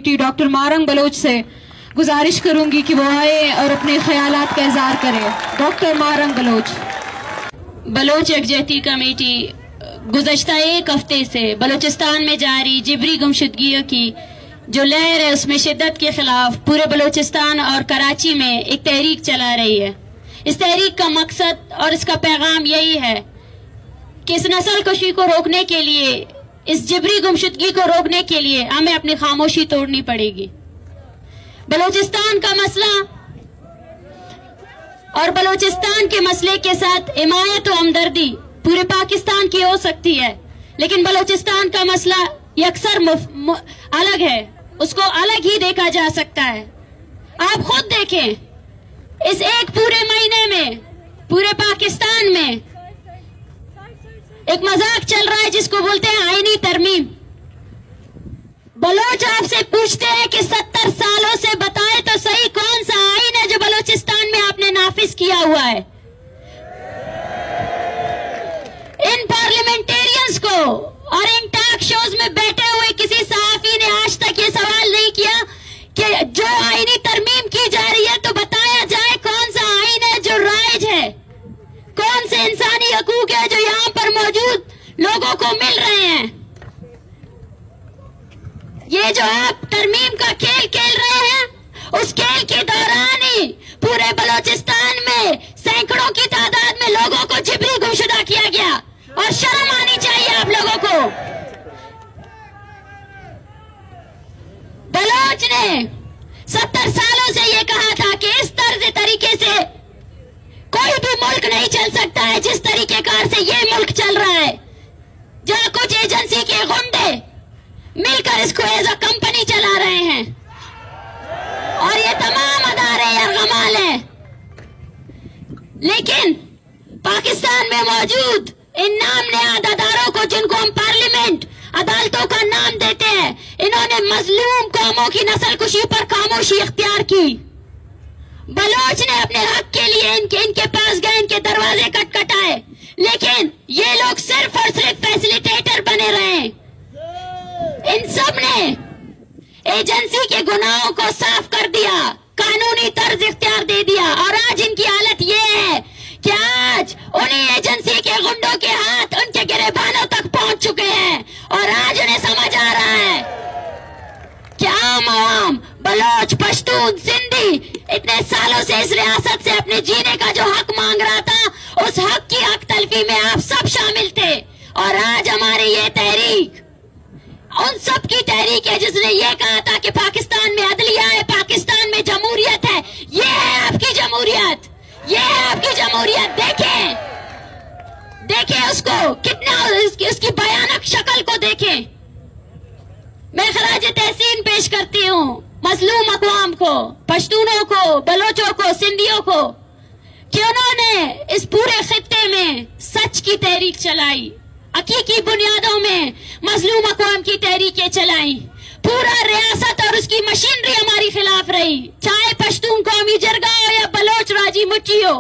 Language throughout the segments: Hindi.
कमेटी डॉक्टर मारंग बलोच से गुजारिश करूंगी कि वो आए और अपने ख्यालात का इजहार करें। डॉक्टर मारंग बलोच। बलोच यकजहती कमेटी गुज़श्ता एक हफ्ते से बलूचिस्तान में जारी जिबरी गुमशुदगियों की जो लहर है उसमें शिद्दत के खिलाफ पूरे बलूचिस्तान और कराची में एक तहरीक चला रही है। इस तहरीक का मकसद और इसका पैगाम यही है कि इस नस्ल कशी को रोकने के लिए, इस जिबरी गुमशुदगी को रोकने के लिए हमें अपनी खामोशी तोड़नी पड़ेगी। बलूचिस्तान का मसला और बलूचिस्तान के मसले के साथ हिमायत और हमदर्दी पूरे पाकिस्तान की हो सकती है, लेकिन बलूचिस्तान का मसला यकसर अलग है, उसको अलग ही देखा जा सकता है। आप खुद देखें, इस एक पूरे महीने में पूरे पाकिस्तान में एक मजाक चल रहा है जिसको बोलते हैं आईनी तरमीम। बलोच आपसे पूछते हैं कि 70 सालों से बताएं तो सही कौन सा आईन है जो बलूचिस्तान में आपने नाफिज किया हुआ है। इन पार्लियामेंटेरियंस को और इन टॉक शोज में बैठे हुए किसी सहाफी ने आज तक ये सवाल नहीं किया कि जो आईनी तरमीम की जा रही है तो बताया जाए कौन सा आईन है जो राइज है, कौन से इंसानी हकूक है जो यहाँ पर मौजूद लोगों को मिल रहे हैं। ये जो आप तरमीम का खेल खेल रहे हैं, उस खेल के दौरान ही पूरे बलूचिस्तान में सैकड़ों की तादाद में लोगों को जिबरी गुमशुदा किया गया और शर्म आनी चाहिए आप लोगों को। बलोच ने 70 सालों से ये कहा था कि इस तर्ज तरीके से कोई भी मुल्क नहीं चल सकता है जिस तरीके कार से ये मुल्क चल रहा है, जहां कुछ एजेंसी के गुंडे मिलकर इसको एज अ कंपनी चला रहे हैं और ये तमाम अदारे यरगमाल है। लेकिन पाकिस्तान में मौजूद इन नाम नेहाद अदारों को, जिनको हम पार्लियामेंट अदालतों का नाम देते हैं, इन्होंने मजलूम कौमों की नस्लकुशी पर खामोशी इख्तियार की। बलोच ने अपने हक के लिए इनके पास गए, इनके दरवाजे खटखटाए, लेकिन ये लोग सिर्फ और सिर्फ फैसिलिटेटर बने रहे। इन सब ने एजेंसी के गुनाहों को साफ कर दिया, कानूनी तर्ज इख्तियार दे दिया और आज इनकी हालत ये है कि आज उन्हीं एजेंसी के गुंडों के हाथ उनके गिरेबानों तक पहुंच चुके हैं और आज उन्हें समझ आ रहा है कि आम आवाम, बलोच, पश्तून, सिंधी इतने सालों से इस रियासत से अपने जीने का जो हक मांग रहा था, उस हक की हक तलफी में आप सब शामिल थे। और आज हमारी ये तहरीक उन सब की तहरीक है जिसने ये कहा था कि पाकिस्तान में अदलिया है, पाकिस्तान में जमहूरियत है। ये है आपकी जमहूरियत, ये है आपकी जमहूरियत। देखें उसको, कितना उसकी भयानक शक्ल को देखें। मैं खराज तहसीन पेश करती हूँ मजलूम अक़वाम को, पश्तूनों को, बलोचों को, सिंधियों को, कि उन्होंने इस पूरे खित्ते में सच की तहरीक चलाई, हकीकी बुनियादों में मजलूम अक़वाम की तहरीकें चलाई। पूरा रियासत और उसकी मशीनरी हमारी खिलाफ रही, चाहे पश्तून कौमी जरगा हो या बलोच राजी मुच्ची हो,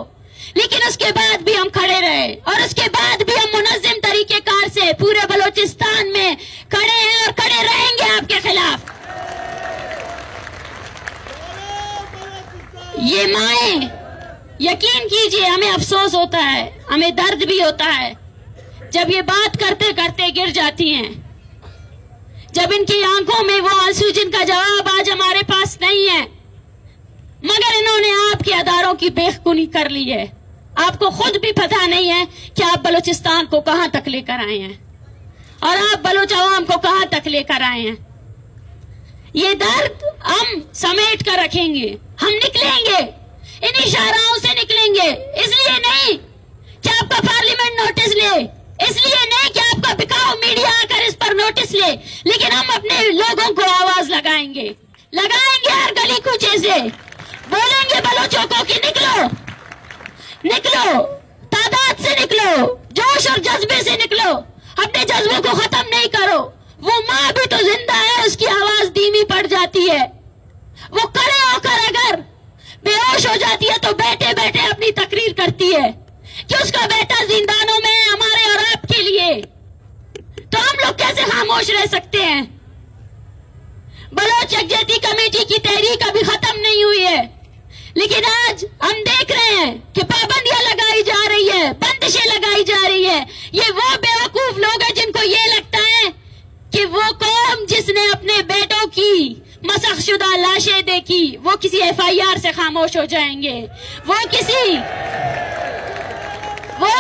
लेकिन उसके बाद भी हम खड़े रहे और उसके बाद भी हम मुनज़्ज़म तरीकेकार से पूरे बलूचिस्तान में खड़े हैं और खड़े रहेंगे आपके खिलाफ। ये माएं, यकीन कीजिए हमें अफसोस होता है, हमें दर्द भी होता है जब ये बात करते करते गिर जाती हैं, जब इनकी आंखों में वो आंसू जिनका जवाब आज हमारे पास नहीं है, मगर इन्होंने आपके अदारों की बेखुदी कर ली है। आपको खुद भी पता नहीं है कि आप बलूचिस्तान को कहां तक लेकर आए हैं और आप बलोच अवाम को कहां तक लेकर आए हैं। ये दर्द हम समेट कर रखेंगे, हम निकलेंगे, इन इशाराओं से निकलेंगे। इसलिए नहीं कि आपका पार्लियामेंट नोटिस ले, इसलिए नहीं कि आपका बिकाऊ मीडिया आकर इस पर नोटिस ले, लेकिन हम अपने लोगों को आवाज लगाएंगे हर गली कूचे से, बोलेंगे बलोचों को कि निकलो, निकलो, तादाद से निकलो, जोश और जज्बे से निकलो, अपने जज्बों को खत्म नहीं करो। वो माँ भी तो जिंदा है, उसकी आवाज धीमी पड़ जाती है। वो खड़े होकर अगर बेहोश हो जाती है तो बैठे बैठे अपनी तकरीर करती है कि उसका बेटा जिंदानों में है हमारे और आपके लिए। तो हम लोग कैसे खामोश रह सकते हैं? बलोच यकजहती कमेटी की तहरीक अभी खत्म नहीं हुई है, लेकिन आज हम देख रहे हैं कि पाबंदियां लगाई जा रही है, बंदिशें लगाई जा रही है। ये वो बेवकूफ लोग हैं जिनको ये लगता है कि वो कौम जिसने अपने बेटों की मसखशुदा लाशें देखी वो किसी FIR से खामोश हो जाएंगे, वो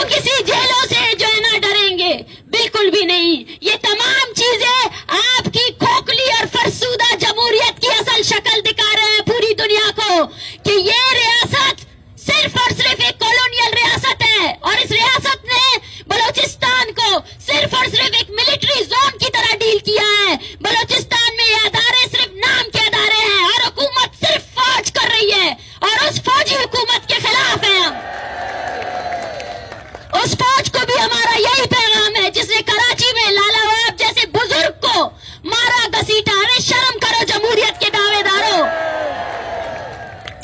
किसी जेलों से जो है ना डरेंगे, बिल्कुल भी नहीं। ये तमाम चीजें आपकी खोखली और फरसूदा जमहूरियत की असल शक्ल दिखा रहे हैं पूरी दुनिया को कि ये रियासत सिर्फ और सिर्फ एक कॉलोनियल रियासत है, और इस रियासत ने बलोचिस्तान को सिर्फ और सिर्फ एक मिलिट्री जोन की तरह डील किया है। बलोचिस्तान में ये अदारे सिर्फ नाम के अदारे हैं और हुकूमत सिर्फ फौज कर रही है, और उस फौजी हुकूमत के खिलाफ है हम। उस फौज को भी हमारा यही पैगाम है जिसने कराची में लालावाब जैसे बुजुर्ग को मारा घसीटा। अरे शर्म करो जमहूरियत के दावेदारों,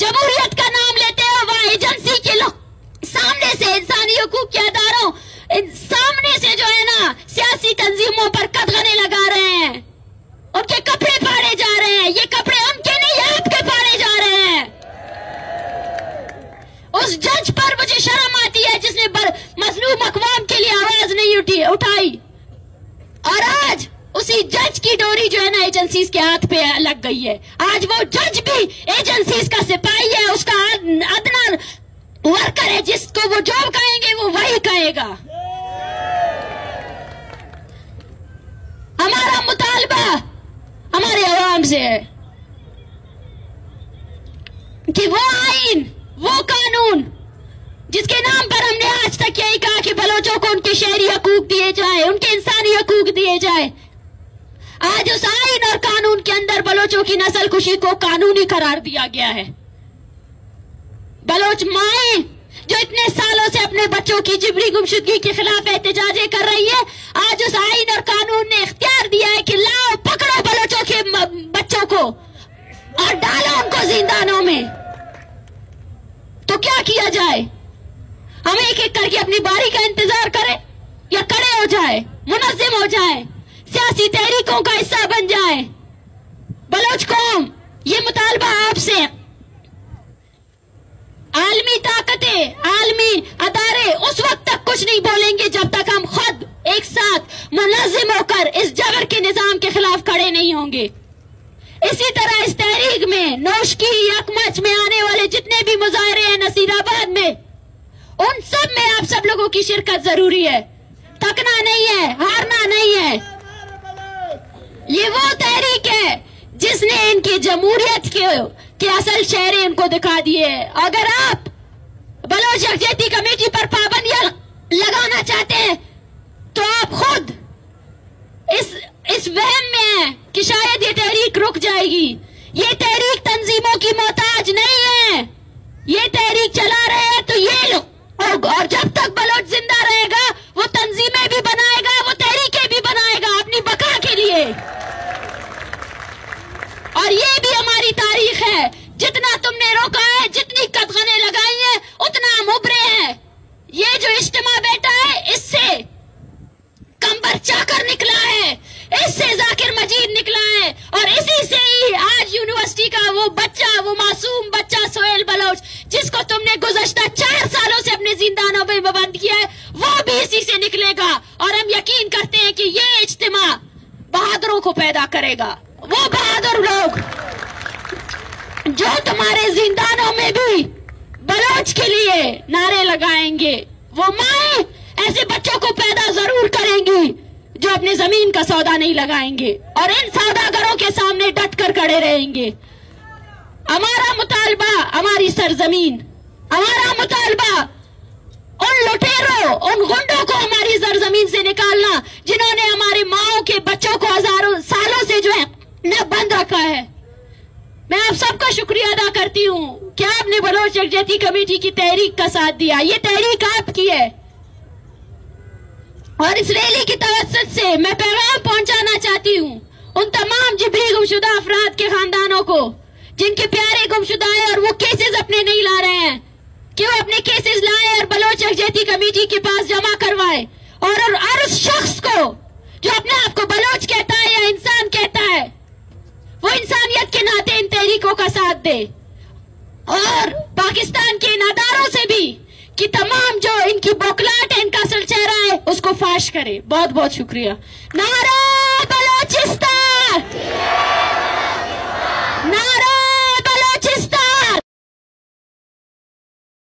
जमहूरियत का नाम लेते हो वह एजेंसी के लोग सामने से, इंसानी हुकूक के अदारों सामने से जो है ना सियासी तंजीमों पर कदगने लगा रहे हैं, उनके कपड़े फाड़े जा रहे हैं। ये कपड़े उनके नहीं आपके फाड़े जा रहे हैं। उस जज पर मुझे शर्म आती है जिसने मजलूम अक़वाम के लिए आवाज नहीं उठाई, और आज उसी जज की डोरी जो है ना एजेंसीज के हाथ पे लग गई है। आज वो जज भी एजेंसीज का सिपाही है, उसका अदना वर्कर है, जिसको वो जो कहेंगे वो वही कहेगा। हमारा मुतालबा हमारे अवाम से है कि वो आइन, वो कानून जिसके नाम पर हमने आज तक यही कहा कि बलोचों को उनके शहरी हकूक दिए जाए, उनके इंसानी हकूक दिए जाए, आज उस आइन और कानून के अंदर बलोचों की नस्ल खुशी को कानूनी करार दिया गया है। बलोच माएं जो इतने सालों से अपने बच्चों की जिबरी गुमशुदगी के खिलाफ एहतजाजें कर रही है, आज उस आइन और कानून ने इख्तियार दिया है कि लाओ पकड़ो बलोचों के बच्चों को और डालो उनको जिंदानों में। तो क्या किया जाए? हम एक एक करके अपनी बारी का इंतजार करें या खड़े हो जाए, मुनज़्ज़िम हो जाए, सियासी तहरीकों का हिस्सा बन जाए? बलोच कौम ये मुतालबा आपसे, आलमी ताकतें, आलमी अदारे उस वक्त तक कुछ नहीं बोलेंगे जब तक हम खुद एक साथ मुनज़्ज़िम होकर इस जबर के निजाम के खिलाफ खड़े नहीं होंगे। इसी तरह इस तहरीक में नौशकी यकमच में आने वाले जितने भी मुजाहरे हैं नसीराबाद में, उन सब में आप सब लोगों की शिरकत जरूरी है। थकना नहीं है, हारना नहीं है। ये वो तहरीक है जिसने इनकी जमहूरियत के असल चेहरे इनको दिखा दिए। अगर आप बलोच यकजहती कमेटी पर पाबंदियां लगाना चाहते हैं तो आप खुद इस वहम में हैं कि शायद ये तहरीक रुक जाएगी। ये तहरीक तंजीमों की मोहताज नहीं है, ये तहरीक चला रहे हैं तो ये लोग, और जब तक बलोच जिंदा रहेगा वो तंजीमें भी बनाएगा, वो तहरीकें भी बनाएगा अपनी बका के लिए। और ये भी हमारी तारीख है, जितना तुमने रोका है, जितनी कदगने लगाई हैं, उतना हम उभरे हैं। ये जो इज्तिमा बैठा है इससे कंबर चाकर निकला है, इससे जाकिर मजीद निकला है, और इसी से ही आज यूनिवर्सिटी का वो बच्चा, वो मासूम बच्चा सोहेल बलोच जिसको तुमने गुज़श्ता 4 सालों से अपने जिंदानों में बंद किया है, वो भी इसी से निकलेगा। और हम यकीन करते हैं कि ये इज्तिमा बहादुरों को पैदा करेगा, वो बहादुर लोग जो तुम्हारे जिंदानों में भी बलोच के लिए नारे लगाएंगे। वो माएं ऐसे बच्चों को पैदा जरूर करेंगी जो अपनी जमीन का सौदा नहीं लगाएंगे और इन सौदागरों के सामने डट कर खड़े रहेंगे। हमारा मुतालबा हमारी सरजमीन, हमारा मुतालबा उन लुटेरों, उन गुंडों को हमारी सरजमीन से निकालना जिन्होंने हमारे माओं के बच्चों को हजारों सालों से जो है न बंद रखा है। मैं आप सबका शुक्रिया अदा करती हूँ कि आपने बलोच यकजहती कमेटी की तहरीक का साथ दिया। ये तहरीक आपकी है और इस रैली की तवज्जुह से मैं पैगाम पहुंचाना चाहती हूँ उन तमाम जिबरी गुमशुदा अफराद के खानदानों को जिनके प्यारे गुमशुदा है और वो केसेस अपने नहीं ला रहे हैं, कि वो अपने केसेस लाए और बलोच यकजहती कमेटी के पास जमा करवाए। और उस शख्स को जो अपने आप को बलोच कहता है या इंसान कहता है, वो इंसानियत के नाते इन तहरीकों का साथ दे, और पाकिस्तान के इन अदारों से भी कि तमाम जो इनकी बौखलाहट है, इनका असल चेहरा है, उसको फाश करे। बहुत बहुत शुक्रिया। नारा बलोचिस्तान।